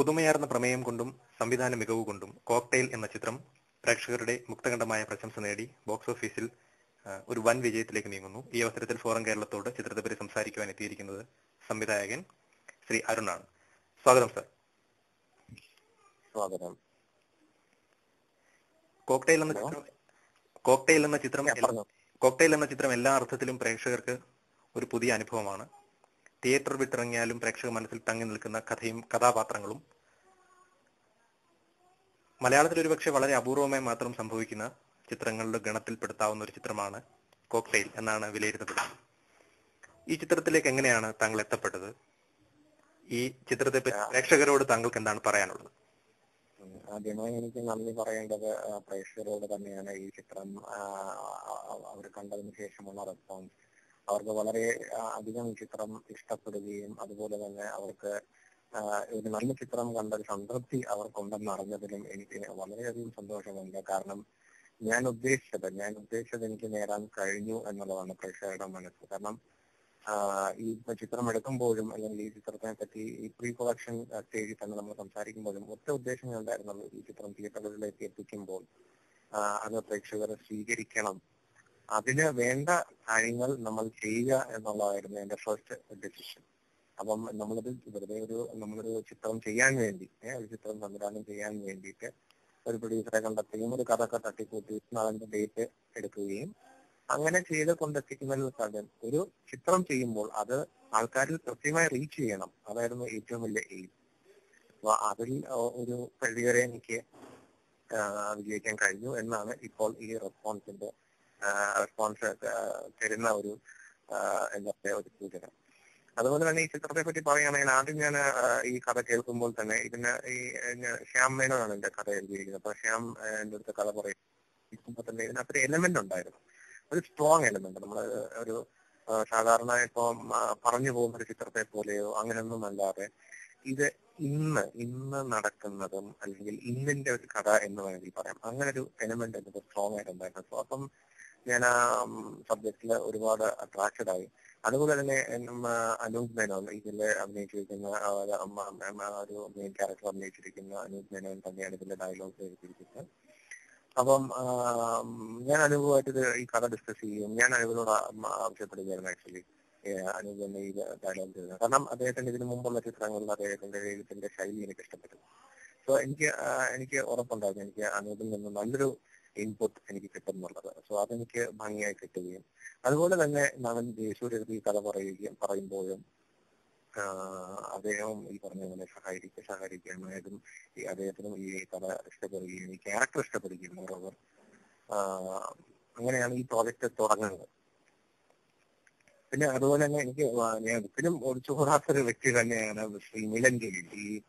പുതുമയാർന്ന പ്രമേയം കൊണ്ടും സംവിധാന മികവ് കൊണ്ടും കോക്ടെയിൽ എന്ന ചിത്രം പ്രേക്ഷകരുടെ മുക്തകണ്ഠമായ പ്രശംസ നേടി ബോക്സ് ഓഫീസിൽ ഒരു വൻ വിജയത്തിലേക്ക് നീങ്ങുന്നു. ഈ അവസരത്തിൽ ഫോറം കേരളത്തോട് ചിത്രത്തെപ്പറ്റി സംസാരിക്കുവാൻ എത്തിയിരിക്കുന്നത് സംവിധായകൻ ശ്രീ അരുണാണ്. സ്വാഗതം സർ. സ്വാഗതം. കോക്ടെയിൽ എന്ന ചിത്രം എല്ലാ അർത്ഥത്തിലും പ്രേക്ഷകർക്ക് ഒരു പുതിയ അനുഭവമാണ്. തിയേറ്റർ വിട്ടിറങ്ങിയാലും പ്രേക്ഷക മനസ്സിൽ തങ്ങി നിൽക്കുന്ന കഥയും കഥാപാത്രങ്ങളും മലയാളത്തിൽ ഒരുപക്ഷെ വളരെ അപൂർവമായി മാത്രം സംഭവിക്കുന്ന ചിത്രങ്ങളുടെ ഗണത്തിൽപ്പെടുത്താവുന്ന ഒരു ചിത്രമാണ് കോക്ടെയിൽ എന്നാണ് വിലയിരുത്തപ്പെടുന്നത്. ഈ ചിത്രത്തിലേക്ക് എങ്ങനെയാണ് താങ്കൾ എത്തപ്പെട്ടത്? ഈ ചിത്രത്തെ പറ്റി പ്രേക്ഷകരോട് താങ്കൾക്ക് എന്താണ് പറയാനുള്ളത്? ആദ്യമായി എനിക്ക് നന്ദി പറയേണ്ടത് പ്രേക്ഷകരോട് തന്നെയാണ്. ഈ ചിത്രം അവർ കണ്ടതിന് ശേഷമുള്ള റെസ്പോൺസ്, അവർക്ക് വളരെ അധികം ഈ ചിത്രം ഇഷ്ടപ്പെടുകയും അതുപോലെ തന്നെ അവർക്ക് ഒരു നല്ല ചിത്രം കണ്ട ഒരു സംതൃപ്തി അവർക്കുണ്ടെന്ന് അറിഞ്ഞതിലും എനിക്ക് വളരെയധികം സന്തോഷമുണ്ട്. കാരണം ഞാൻ ഉദ്ദേശിച്ചത് എനിക്ക് നേടാൻ കഴിഞ്ഞു എന്നുള്ളതാണ് പ്രേക്ഷകരുടെ മനസ്സ്. കാരണം ഈ ചിത്രം എടുക്കുമ്പോഴും അല്ലെങ്കിൽ ഈ ചിത്രത്തിനെ പറ്റി ഈ പ്രീ പ്രൊഡക്ഷൻ സ്റ്റേജിൽ തന്നെ നമ്മൾ സംസാരിക്കുമ്പോഴും ഒറ്റ ഉദ്ദേശം ഉണ്ടായിരുന്നത് ഈ ചിത്രം തിയേറ്ററുകളിലേക്ക് എത്തിക്കുമ്പോൾ അത് പ്രേക്ഷകരെ സ്വീകരിക്കണം, അതിന് വേണ്ട കാര്യങ്ങൾ നമ്മൾ ചെയ്യുക എന്നുള്ളതായിരുന്നു എന്റെ ഫസ്റ്റ് ഡിസിഷൻ. അപ്പം നമ്മളൊരു ചിത്രം ചെയ്യാൻ വേണ്ടി ഒരു ചിത്രം സംവിധാനം ചെയ്യാൻ വേണ്ടിയിട്ട് ഒരു പ്രൊഡ്യൂസറെ കണ്ടെത്തുകയും ഒരു കഥ തട്ടിക്കൂട്ടി അതിന്റെ ഡേറ്റ് എടുക്കുകയും അങ്ങനെ ചെയ്ത് കൊണ്ടെത്തിക്കുന്നതിൽ ഒരു ചിത്രം ചെയ്യുമ്പോൾ അത് ആൾക്കാരിൽ കൃത്യമായി റീച്ച് ചെയ്യണം. അതായിരുന്നു ഏറ്റവും വലിയ എയിം. അപ്പൊ അതിൽ ഒരു പരിധിവരെ എനിക്ക് വിജയിക്കാൻ കഴിഞ്ഞു എന്നാണ് ഇപ്പോൾ ഈ റെസ്പോൺസ് തരുന്ന ഒരു എന്താ പറയുക ഒരു സൂചന. അതുപോലെ തന്നെ ഈ ചിത്രത്തെ പറ്റി പറയുകയാണെങ്കിൽ ആദ്യം ഞാൻ ഈ കഥ കേൾക്കുമ്പോൾ തന്നെ ശ്യാം മേനോനാണ് എന്റെ കഥ എഴുതിയിരിക്കുന്നത്. അപ്പൊ ശ്യാം എന്റെ അടുത്ത് കഥ പറയുമ്പോൾ തന്നെ ഇതിനകത്തൊരു എലമെന്റ് ഉണ്ടായിരുന്നു, ഒരു സ്ട്രോങ് എലമെന്റ്. നമ്മൾ ഒരു സാധാരണ ഇപ്പൊ പറഞ്ഞു പോകുന്ന ഒരു ചിത്രത്തെ പോലെയോ അങ്ങനെയൊന്നും അല്ലാതെ ഇത് ഇന്ന് നടക്കുന്നതും അല്ലെങ്കിൽ ഇന്നിന്റെ ഒരു കഥ എന്ന് വേണമെങ്കിൽ പറയാം. അങ്ങനെ ഒരു എലമെന്റ് എനിക്ക് സ്ട്രോങ് ആയിട്ടുണ്ടായിരുന്നു. സോ അപ്പം ഞാൻ ആ സബ്ജക്റ്റില് ഒരുപാട് അട്രാക്റ്റഡ് ആയി. അതുപോലെ തന്നെ അനൂപ് മേനോൻ ഇതില് അഭിനയിച്ചിരിക്കുന്ന ഒരു മെയിൻ ക്യാരക്ടർ അഭിനയിച്ചിരിക്കുന്ന അനൂപ് മേനോൻ തന്നെയാണ് ഇതിന്റെ ഡയലോഗ്സ് എഴുതിയിരിക്കുന്നത്. അപ്പം ഞാൻ അനൂപുമായിട്ട് ഈ കഥ ഡിസ്കസ് ചെയ്യും. ഞാൻ അനൂപിനോട് ആവശ്യപ്പെടുകയായിരുന്നു ആക്ച്വലി അനൂപ് തന്നെ ഈ ഡയലോഗ് ചെയ്യുന്നത്. കാരണം അദ്ദേഹത്തിന്റെ ഇതിനു മുമ്പുള്ള ചിത്രങ്ങളിൽ അദ്ദേഹത്തിന്റെ എഴുത്തിന്റെ ശൈലി എനിക്ക് ഇഷ്ടപ്പെട്ടു. സോ എനിക്ക് ഉറപ്പുണ്ടായിരുന്നു എനിക്ക് അനൂപിൽ നിന്ന് നല്ലൊരു ഇൻപുട്ട് എനിക്ക് കിട്ടുന്നുള്ളത്. സോ അതെനിക്ക് ഭംഗിയായി കിട്ടുകയും അതുപോലെ തന്നെ നവൻ ജയസൂര്യ ഈ കഥ പറയുമ്പോഴും അദ്ദേഹം ഈ പറഞ്ഞ പോലെ സഹകരിക്കാനായതും അദ്ദേഹത്തിനും ഈ കഥ ഇഷ്ടപ്പെടുകയും ഈ ക്യാരക്ടർ ഇഷ്ടപ്പെടുകയും മോറോവർ അങ്ങനെയാണ് ഈ പ്രോജക്റ്റ് തുടങ്ങുന്നത്. പിന്നെ അതുപോലെ തന്നെ ഞാൻ ഒരിക്കലും ഒളിച്ചുകൂടാത്തൊരു വ്യക്തി തന്നെയാണ് ശ്രീ മിലൻ ജലീൽ.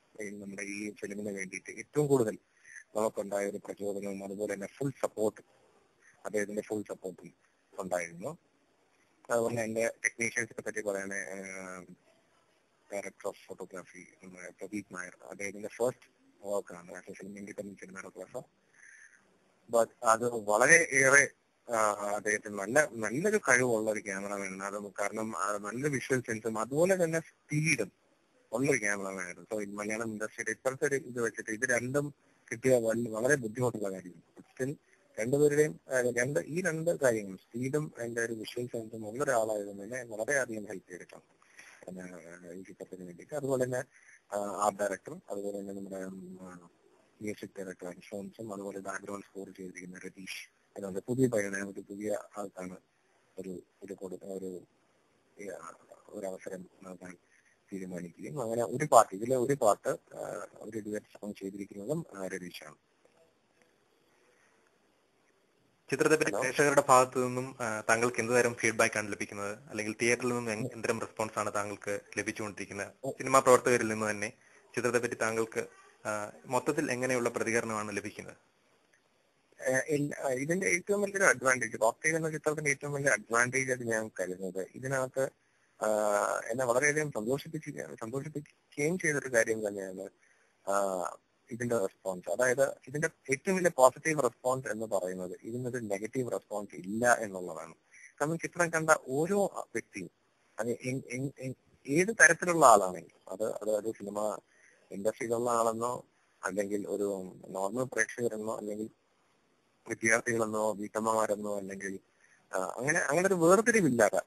നമ്മുടെ ഈ ഫിലിമിന് വേണ്ടിയിട്ട് ഏറ്റവും കൂടുതൽ നമുക്കുണ്ടായ ഒരു പ്രചോദനവും അതുപോലെ തന്നെ അദ്ദേഹത്തിന്റെ ഫുൾ സപ്പോർട്ടും ഉണ്ടായിരുന്നു. അതുപോലെ എന്റെ ടെക്നീഷ്യൻസിനെ പറ്റി പറയണേ, director of photography Pradeep Nair, അദ്ദേഹത്തിന്റെ ഫസ്റ്റ് വർക്കാണ് ഫിലിം ഇൻഡിപെൻഡന്റ് സിനിമാറ്റോഗ്രാഫർ. ബട്ട് അത് വളരെ ഏറെ അദ്ദേഹത്തിന് നല്ലൊരു കഴിവുള്ള ഒരു ക്യാമറമാനാണ്. അത് കാരണം നല്ല വിഷ്വൽ സെൻസും അതുപോലെ തന്നെ സ്പീഡും ഉള്ളൊരു ക്യാമറമാനായിരുന്നു. സോ മലയാളം ഇൻഡസ്ട്രിയുടെ ഇപ്പോഴത്തെ ഒരു ഇത് വെച്ചിട്ട് ഇത് രണ്ടും കിട്ടിയ വളരെ ബുദ്ധിമുട്ടുള്ള കാര്യമാണ്. സ്റ്റിൽ രണ്ടുപേരുടെയും ഈ രണ്ട് കാര്യങ്ങളും സ്പീഡും അതിന്റെ ഒരു വിഷ്വൽ സെൻസും ഉള്ള ഒരാളായതുകൊണ്ട് വളരെയധികം ഹെൽപ്പ് ചെയ്തിട്ടാണ് ഈ ചിത്രത്തിന് വേണ്ടിയിട്ട്. അതുപോലെ തന്നെ ആർട്ട് ഡയറക്ടറും അതുപോലെ തന്നെ നമ്മുടെ മ്യൂസിക് ഡയറക്ടർ അൻഷോൺസും അതുപോലെ ബാക്ക്ഗ്രൗണ്ട് സ്കോർ ചെയ്തിരിക്കുന്ന രതീഷ്, അതുകൊണ്ട് പുതിയ ആൾക്കാണ് ഒരു അവസരം നൽകാൻ തീരുമാനിക്കുകയും അങ്ങനെ ഒരു പാട്ട് ഒരു ഡ്യുവറ്റ് സോങ് ചെയ്തിരിക്കുന്നതും രതീഷാണ്. ചിത്രത്തെപ്പറ്റി പ്രേക്ഷകരുടെ ഭാഗത്തു നിന്നും താങ്കൾക്ക് എന്തുതരം ഫീഡ്ബാക്ക് ആണ് ലഭിക്കുന്നത്, അല്ലെങ്കിൽ തിയേറ്ററിൽ നിന്നും എന്തെങ്കിലും റെസ്പോൺസ് ആണ് താങ്കൾക്ക് ലഭിച്ചുകൊണ്ടിരിക്കുന്നത്? സിനിമാ പ്രവർത്തകരിൽ നിന്ന് തന്നെ ചിത്രത്തെപ്പറ്റി താങ്കൾക്ക് മൊത്തത്തിൽ എങ്ങനെയുള്ള പ്രതികരണമാണ് ലഭിക്കുന്നത്? ഇതിന്റെ ഏറ്റവും വലിയൊരു അഡ്വാൻറ്റേജ്, കോക്ടെയിൽ എന്ന ചിത്രത്തിന്റെ ഏറ്റവും വലിയ അഡ്വാൻറ്റേജ് ആയിട്ട് ഞാൻ കരുതുന്നത് ഇതിനകത്ത് എന്നെ വളരെയധികം സന്തോഷിപ്പിക്കുകയും ചെയ്തൊരു കാര്യം തന്നെയാണ് ഇതിന്റെ റെസ്പോൺസ്. അതായത് ഇതിന്റെ ഏറ്റവും വലിയ പോസിറ്റീവ് റെസ്പോൺസ് എന്ന് പറയുന്നത് ഇതിനൊരു നെഗറ്റീവ് റെസ്പോൺസ് ഇല്ല എന്നുള്ളതാണ്. കാരണം ചിത്രം കണ്ട ഓരോ വ്യക്തിയും അത് ഏത് തരത്തിലുള്ള ആളാണെങ്കിലും അത് സിനിമ ഇൻഡസ്ട്രിയിലുള്ള ആളെന്നോ അല്ലെങ്കിൽ ഒരു നോർമൽ പ്രേക്ഷകരെന്നോ അല്ലെങ്കിൽ വിദ്യാർത്ഥികളെന്നോ വീട്ടമ്മമാരെന്നോ അല്ലെങ്കിൽ അങ്ങനെ ഒരു വേർതിരിവില്ലാതെ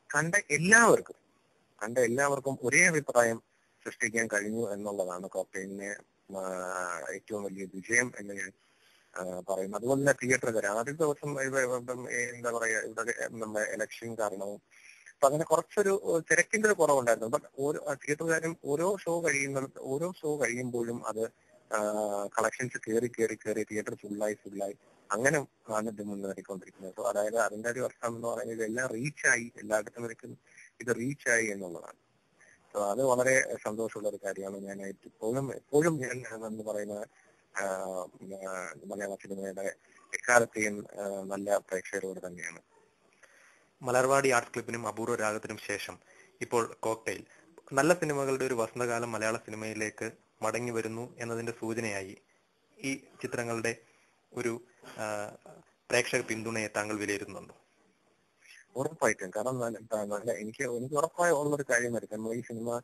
കണ്ട എല്ലാവർക്കും ഒരേ അഭിപ്രായം സൃഷ്ടിക്കാൻ കഴിഞ്ഞു എന്നുള്ളതാണ് കോക്ടെയിലിനെ ഏറ്റവും വലിയ വിജയം എന്ന് ഞാൻ പറയുന്നു. അതുപോലെ തന്നെ തിയേറ്ററുകാർ ആദ്യ ദിവസം എന്താ പറയാ ഇവിടെ നമ്മുടെ ഇലക്ഷൻ കാരണവും അപ്പൊ അങ്ങനെ കുറച്ചൊരു തിരക്കിന്റെ ഒരു കുറവുണ്ടായിരുന്നു. ബട്ട് ഓരോ തിയേറ്ററുകാരും ഓരോ ഷോ കഴിയുമ്പോഴും അത് കളക്ഷൻസ് കയറി തിയേറ്റർ ഫുള്ളായി അങ്ങനെ ആണ് ഇത് മുന്നേറിക്കൊണ്ടിരിക്കുന്നത്. സോ അതായത് അതിന്റെ ഒരു അർത്ഥം എന്ന് പറയുന്നത് ഇതെല്ലാം റീച്ചായി, എല്ലായിടത്തും ഇത് റീച്ചായി എന്നുള്ളതാണ്. സോ അത് വളരെ സന്തോഷമുള്ള ഒരു കാര്യമാണ്. ഞാൻ എപ്പോഴും ഞാൻ എന്ന് പറയുന്ന മലയാള സിനിമയുടെ എക്കാലത്തെയും നല്ല പ്രേക്ഷകരോട് തന്നെയാണ്. മലർവാടി ആർട്സ് ക്ലബിനും അപൂർവ രാഗത്തിനും ശേഷം ഇപ്പോൾ കോക്ടെയിൽ നല്ല സിനിമകളുടെ ഒരു വസന്തകാലം മലയാള സിനിമയിലേക്ക് മടങ്ങി വരുന്നു എന്നതിന്റെ സൂചനയായി ഈ ചിത്രങ്ങളുടെ ഒരു പ്രേക്ഷക പിന്തുണയെ താങ്കൾ വിലയിരുത്തുന്നുണ്ടോ? ഉറപ്പായിട്ടും. കാരണം എനിക്ക് ഉറപ്പായ ഉള്ളൊരു കാര്യമായിരിക്കും നമ്മൾ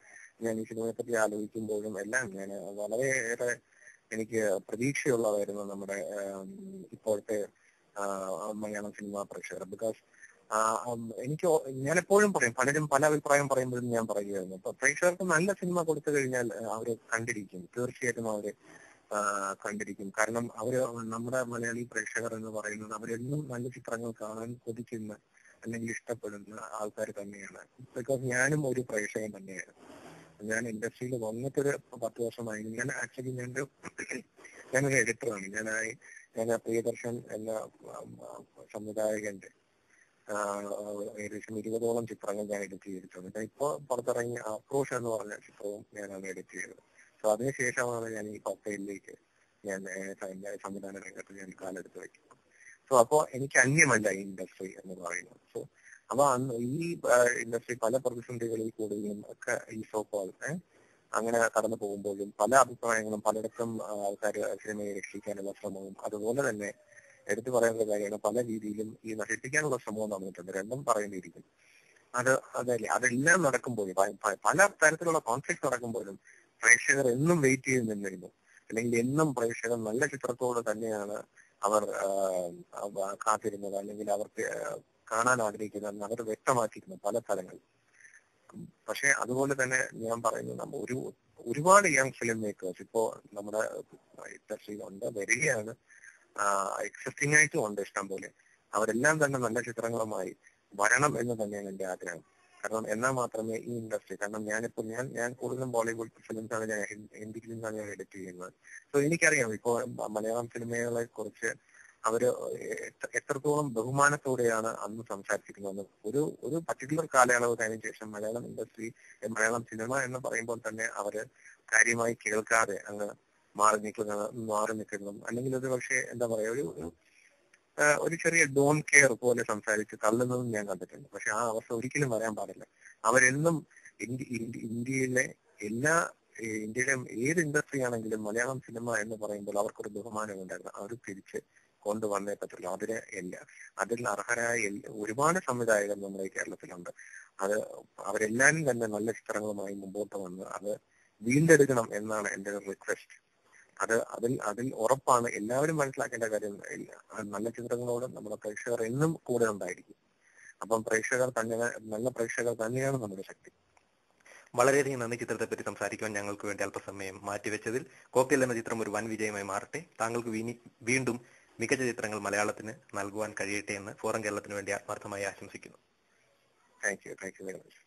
ഞാൻ ഈ സിനിമയെ പറ്റി ആലോചിക്കുമ്പോഴും എല്ലാം ഞാൻ വളരെയേറെ എനിക്ക് പ്രതീക്ഷയുള്ളതായിരുന്നു നമ്മുടെ ഇപ്പോഴത്തെ മലയാളം സിനിമ പ്രേക്ഷകർ. ബിക്കോസ് ഞാൻ എപ്പോഴും പറയും, പലരും പല അഭിപ്രായം പറയുമ്പോഴും ഞാൻ പറയുകയായിരുന്നു, അപ്പൊ പ്രേക്ഷകർക്ക് നല്ല സിനിമ കൊടുത്തു കഴിഞ്ഞാൽ അവര് കണ്ടിരിക്കും, തീർച്ചയായിട്ടും അവര് കണ്ടിരിക്കും. കാരണം നമ്മുടെ മലയാളി പ്രേക്ഷകർ എന്ന് പറയുന്നത് അവരെന്നും നല്ല ചിത്രങ്ങൾ കാണാൻ കൊതിക്കുന്ന അല്ലെങ്കിൽ ഇഷ്ടപ്പെടുന്ന ആൾക്കാർ തന്നെയാണ്. ബിക്കോസ് ഞാനും ഒരു പ്രേക്ഷകൻ തന്നെയാണ്. ഞാൻ ഇൻഡസ്ട്രിയിൽ വന്നിട്ടൊരു 10 വർഷമായി. ഞാനൊരു എഡിറ്ററാണ്. ഞാൻ പ്രിയദർശൻ എന്ന സംവിധായകന്റെ ഏകദേശം 20ഓളം ചിത്രങ്ങൾ ഞാൻ എഡിറ്റ് ചെയ്തിട്ടുണ്ട്. ഇപ്പൊ പുറത്തിറങ്ങിയ ആക്രോഷ് എന്ന് പറഞ്ഞ ചിത്രവും ഞാനാണ് എഡിറ്റ് ചെയ്തത്. സോ അതിനുശേഷമാണ് ഞാൻ ഈ കോക്ടെയിലിലേക്ക് ഞാൻ സംവിധാന രംഗത്ത് ഞാൻ കാലെടുത്ത് വയ്ക്കുന്നത്. സോ അപ്പോ എനിക്ക് അന്യമല്ല ഈ ഇൻഡസ്ട്രി എന്ന് പറയുന്നത്. സോ അപ്പൊ ഈ ഇൻഡസ്ട്രി പല പ്രതിസന്ധികളിൽ കൂടുകയും ഒക്കെ ഈ സോക്കോൾ അങ്ങനെ കടന്നു പോകുമ്പോഴും പല അഭിപ്രായങ്ങളും പലയിടത്തും ആൾക്കാർ സിനിമയെ രക്ഷിക്കാനുള്ള ശ്രമവും അതുപോലെ തന്നെ എടുത്തു പറയുന്ന കാര്യമാണ് പല രീതിയിലും ഈ നശിപ്പിക്കാനുള്ള ശ്രമവും നടന്നിട്ടുണ്ട്. രണ്ടും പറയേണ്ടിയിരിക്കും. അതെല്ലാം നടക്കുമ്പോഴും പല തരത്തിലുള്ള കോൺഫ്ലിക്ട് നടക്കുമ്പോഴും പ്രേക്ഷകർ എന്നും വെയിറ്റ് ചെയ്ത് നിന്നിരുന്നു. അല്ലെങ്കിൽ എന്നും പ്രേക്ഷകർ നല്ല ചിത്രത്തോട് തന്നെയാണ് അവർ കാത്തിരുന്നത്, അല്ലെങ്കിൽ അവർക്ക് കാണാൻ ആഗ്രഹിക്കുന്നത് അവർ വ്യക്തമാക്കിയിരുന്നു പല സ്ഥലങ്ങളിൽ. പക്ഷെ അതുപോലെ തന്നെ ഞാൻ പറയുന്നത് ഒരുപാട് യങ് ഫിലിം മേക്കേഴ്സ് ഇപ്പോ നമ്മുടെ ഇൻഡസ്ട്രിയിലുണ്ട്, വരികയാണ്, എക്സിസ്റ്റിംഗ് ആയിട്ടും ഉണ്ട് ഇഷ്ടം പോലെ. അവരെല്ലാം തന്നെ നല്ല ചിത്രങ്ങളുമായി വരണം എന്ന് തന്നെയാണ് എന്റെ ആഗ്രഹം. കാരണം എന്നാൽ മാത്രമേ ഈ ഇൻഡസ്ട്രി, കാരണം ഞാൻ കൂടുതലും ബോളിവുഡ് ഫിലിംസാണ്, ഹിന്ദി ഫിലിംസാണ് ഞാൻ എഡിറ്റ് ചെയ്യുന്നത്. സോ എനിക്കറിയാം ഇപ്പോ മലയാളം സിനിമകളെ കുറിച്ച് അവര് എത്രത്തോളം ബഹുമാനത്തോടെയാണ് അന്ന് സംസാരിച്ചിരിക്കുന്നത്. ഒരു പർട്ടിക്കുലർ കാലയളവ് കഴിഞ്ഞ ശേഷം മലയാളം സിനിമ എന്ന് പറയുമ്പോൾ തന്നെ അവര് കാര്യമായി കേൾക്കാതെ അങ്ങ് മാറി നിൽക്കുന്നതും അല്ലെങ്കിൽ ഒരു പക്ഷേ എന്താ പറയാ ഒരു ചെറിയ ഡോൺ കെയർ പോലെ സംസാരിച്ച് തള്ളുന്നതും ഞാൻ കണ്ടിട്ടുണ്ട്. പക്ഷെ ആ അവസ്ഥ ഒരിക്കലും വരാൻ പാടില്ല. അവരെന്നും ഇന്ത്യയിലെ ഏത് ഇൻഡസ്ട്രി ആണെങ്കിലും മലയാളം സിനിമ എന്ന് പറയുമ്പോൾ അവർക്കൊരു ബഹുമാനം ഉണ്ടായിരുന്നു. അവർ തിരിച്ച് കൊണ്ടുവന്നേ പറ്റുള്ളൂ. അതിൽ അർഹരായ ഒരുപാട് സംവിധായകർ നമ്മുടെ ഈ കേരളത്തിലുണ്ട്. അവരെല്ലാരും തന്നെ നല്ല ചിത്രങ്ങളുമായി മുമ്പോട്ട് വന്ന് അത് വീണ്ടെടുക്കണം എന്നാണ് എന്റെ ഒരു റിക്വസ്റ്റ്. അതിൽ ഉറപ്പാണ്. എല്ലാവരും മനസ്സിലാക്കേണ്ട കാര്യം, നല്ല ചിത്രങ്ങളോട് നമ്മുടെ പ്രേക്ഷകർ എന്നും കൂടെ ഉണ്ടായിരിക്കും. അപ്പം നല്ല പ്രേക്ഷകർ തന്നെയാണ് നമ്മുടെ ശക്തി. വളരെയധികം നന്ദി ചിത്രത്തെ പറ്റി സംസാരിക്കുവാൻ ഞങ്ങൾക്ക് വേണ്ടി അല്പസമയം മാറ്റിവെച്ചതിൽ. കോക്ടെയിൽ എന്ന ചിത്രം ഒരു വൻ വിജയമായി മാറട്ടെ. താങ്കൾക്ക് വീണ്ടും മികച്ച ചിത്രങ്ങൾ മലയാളത്തിന് നൽകുവാൻ കഴിയട്ടെ എന്ന് ഫോറം കേരളത്തിന് വേണ്ടി ആത്മാർത്ഥമായി ആശംസിക്കുന്നു. Thank you very much.